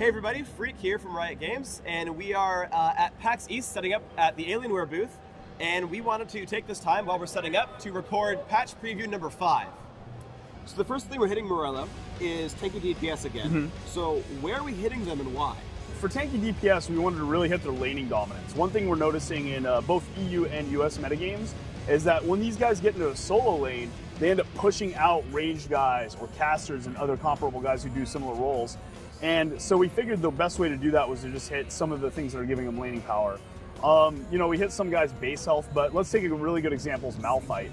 Hey everybody, Freak here from Riot Games, and we are at PAX East setting up at the Alienware booth, and we wanted to take this time while we're setting up to record patch preview number 5. So the first thing we're hitting, Morello, is tanky DPS again. So where are we hitting them and why? For tanky DPS, we wanted to really hit their laning dominance. One thing we're noticing in both EU and US metagames is that when these guys get into a solo lane, they end up pushing out ranged guys or casters and other comparable guys who do similar roles. And so we figured the best way to do that was to just hit some of the things that are giving them laning power. You know, we hit some guys' base health, but let's take a really good example is Malphite.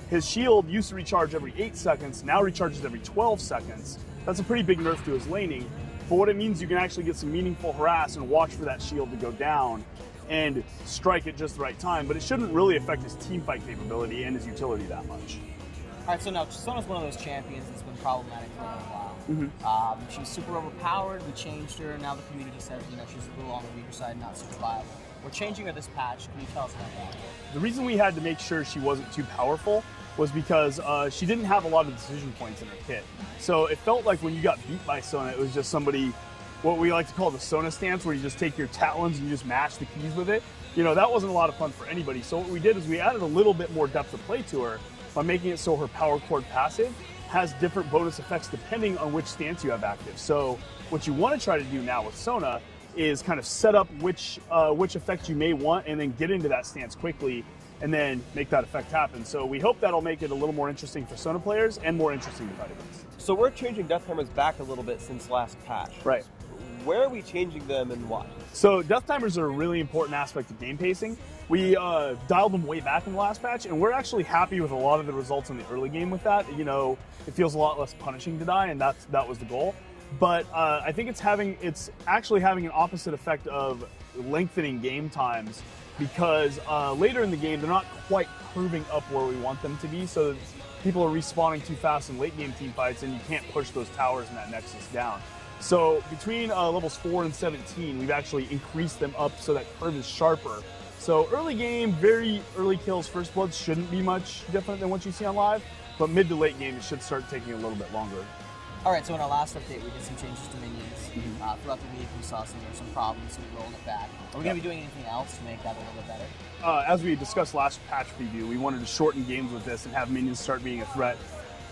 His shield used to recharge every 8 seconds, now recharges every 12 seconds. That's a pretty big nerf to his laning, but what it means you can actually get some meaningful harass and watch for that shield to go down and strike at just the right time, but it shouldn't really affect his teamfight capability and his utility that much. All right, so now Sona's one of those champions that's been problematic for a little while. She was super overpowered. We changed her. Now the community says, you know, she's a little on the weaker side, not super viable. We're changing her this patch. Can you tell us about that? The reason we had to make sure she wasn't too powerful was because she didn't have a lot of decision points in her kit. So it felt like when you got beat by Sona, it was just somebody, what we like to call the Sona stance, where you just take your talons and you just mash the keys with it. You know, that wasn't a lot of fun for anybody. So what we did is we added a little bit more depth of play to her by making it so her power chord passive has different bonus effects depending on which stance you have active. So what you want to try to do now with Sona is kind of set up which effect you may want and then get into that stance quickly and then make that effect happen. So we hope that'll make it a little more interesting for Sona players and more interesting to fightables. So we're changing death timers back a little bit since last patch. Right. Where are we changing them and why? So death timers are a really important aspect of game pacing. We dialed them way back in the last patch, and we're actually happy with a lot of the results in the early game with that. You know, it feels a lot less punishing to die, and that was the goal. But I think it's actually having an opposite effect of lengthening game times, because later in the game they're not quite curving up where we want them to be, so people are respawning too fast in late game team fights, and you can't push those towers and that nexus down. So between levels 4 and 17, we've actually increased them up so that curve is sharper. So early game, very early kills, first bloods shouldn't be much different than what you see on live, but mid to late game, it should start taking a little bit longer. All right, so in our last update, we did some changes to minions. Throughout the week, we saw there were some problems, so we rolled it back. Are we going to be doing anything else to make that a little bit better? As we discussed last patch preview, we wanted to shorten games with this and have minions start being a threat.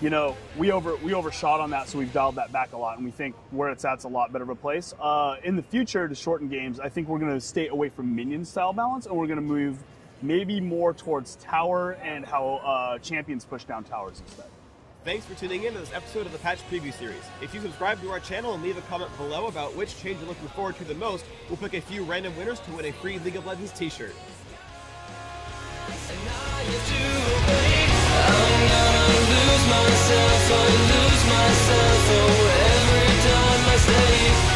You know, we overshot on that, so we've dialed that back a lot, and we think where it's at's a lot better of a place. In the future, to shorten games, I think we're going to stay away from minion style balance, and we're going to move maybe more towards tower and how champions push down towers instead. Thanks for tuning in to this episode of the Patch Preview Series. If you subscribe to our channel and leave a comment below about which change you're looking forward to the most, we'll pick a few random winners to win a free League of Legends t-shirt. Myself, I lose myself, oh, every time I say